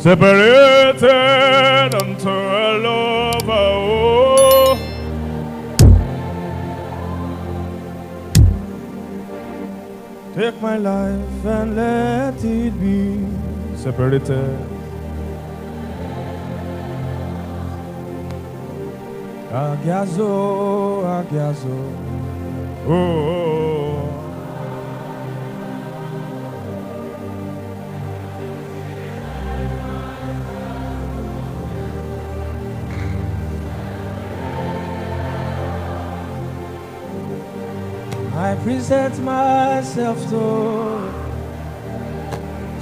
separated unto a lover. Oh. Take my life and let it be separated. Agiazo, agiazo. Oh. I present myself to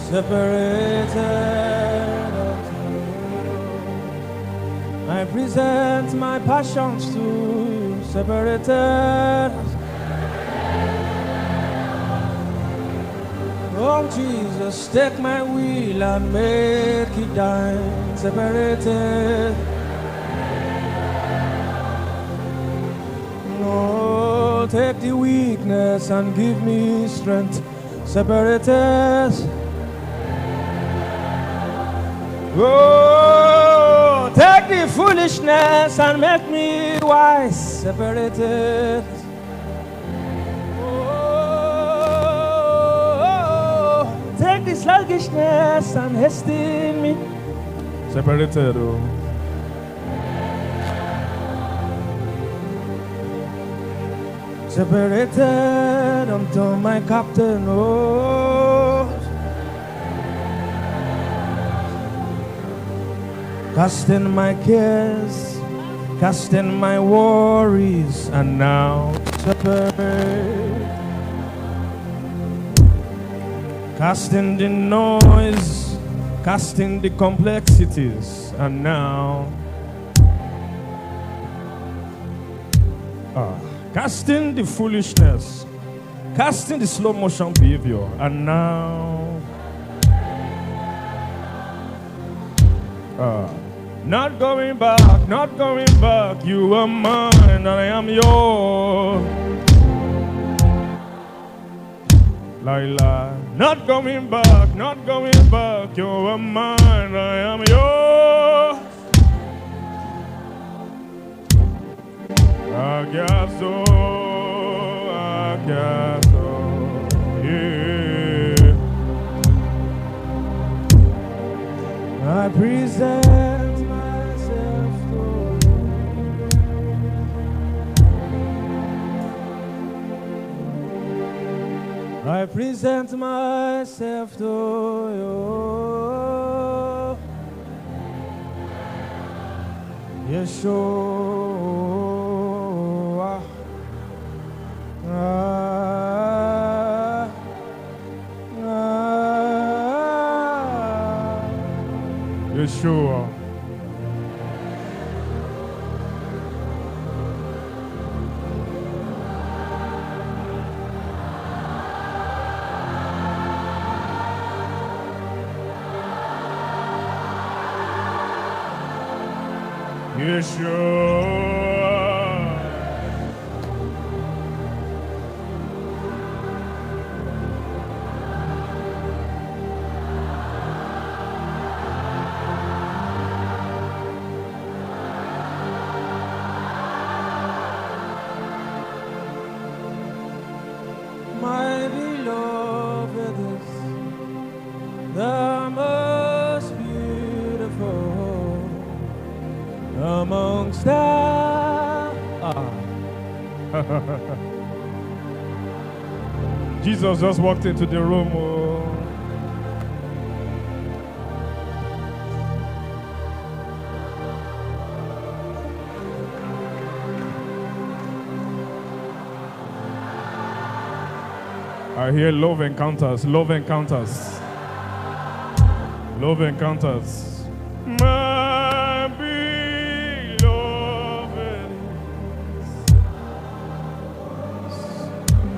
separated. I present my passions to separated. Oh Jesus, take my will and make it thine. Separated. Oh, take the weakness and give me strength. Separated. Oh, take the foolishness and make me wise. Separated. Oh, take the sluggishness and hasten me. Separated. Oh. Separated unto my captain. Oh. Casting my cares, casting my worries, and now separate. Casting the noise, casting the complexities, and now casting the foolishness, casting the slow motion behavior, and now not going back, not going back. You are mine and I am yours. Laila, not going back, not going back. You are mine, I am yours. Agaso, agaso, yeah. I present myself to you. I present myself to you. Yeshua. Yeshua. Yeshua. My beloved is the most beautiful amongst them. Jesus just walked into the room. Oh. I hear love encounters, love encounters, love encounters. My beloved,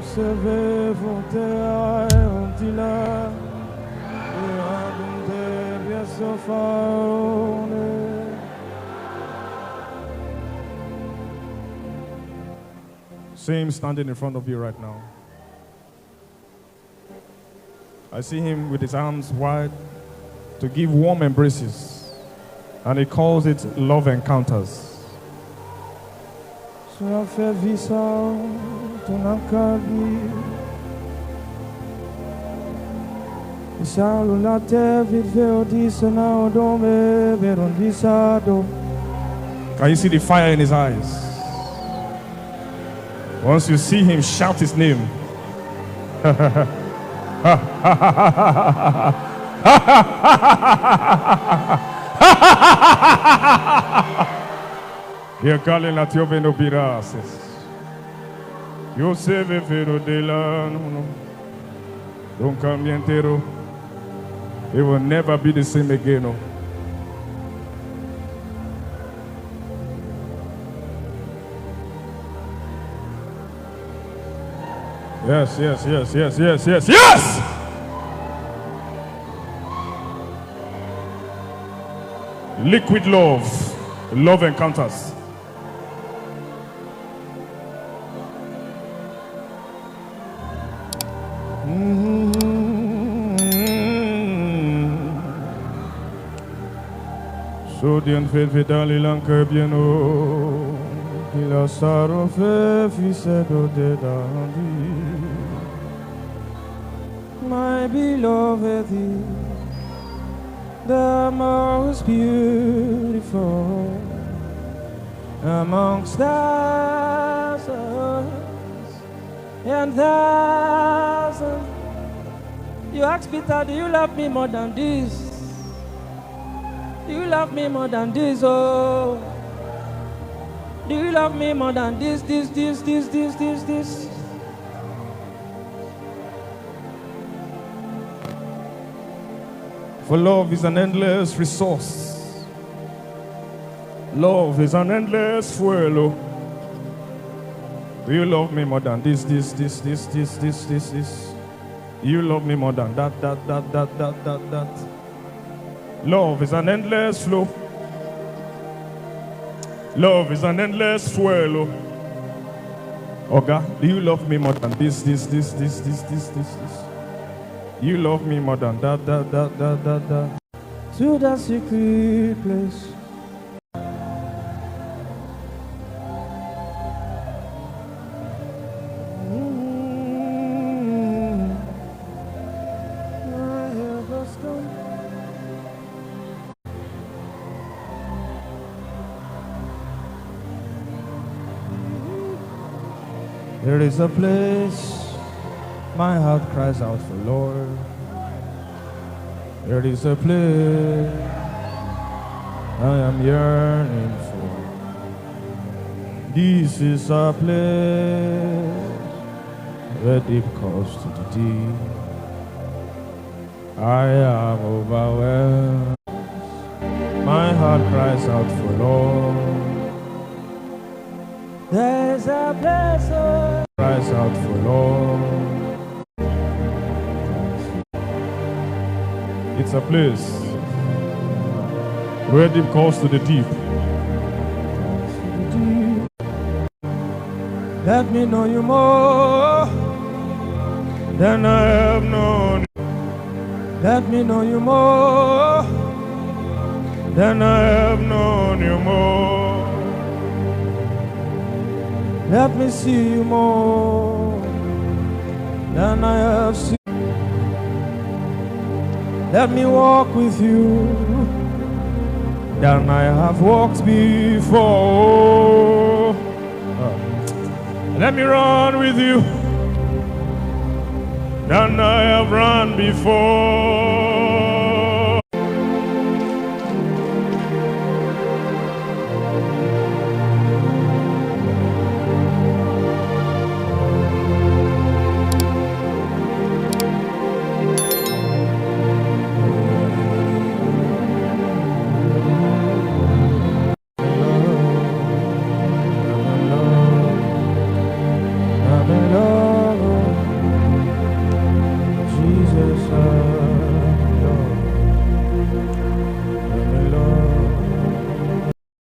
savez-vous see him standing in front of you right now. I see him with his arms wide, to give warm embraces, and he calls it love encounters. Can you see the fire in his eyes? Once you see him, shout his name. You're calling at your veno pirases. You save a fero de la don't come entero. It will never be the same again. Yes, yes, yes, yes, yes, yes, yes! Liquid love. Love encounters. So bien fait dans les langues bien haut, il a sorrow fait fils de dandy. My beloved, the most beautiful amongst thousands and thousands. You ask Peter, do you love me more than this? Do you love me more than this? Oh, do you love me more than this? For love is an endless resource. Love is an endless fuel. Oh. Do you love me more than this? You love me more than that. Love is an endless flow. Love is an endless fuel. Oh. Oga, do you love me more than this? You love me more than that. To that secret place. There is a place my heart cries out for, Lord. There is a place I am yearning for. This is a place where deep calls to the deep. I am overwhelmed. My heart cries out for, Lord. There's a place cries out for, Lord. It's a place where deep calls to the deep. Let me know you more than I have known. Let me know you more than I have known you more. Let me see you more than I have seen. Let me walk with you than I have walked before. Let me run with you than I have run before.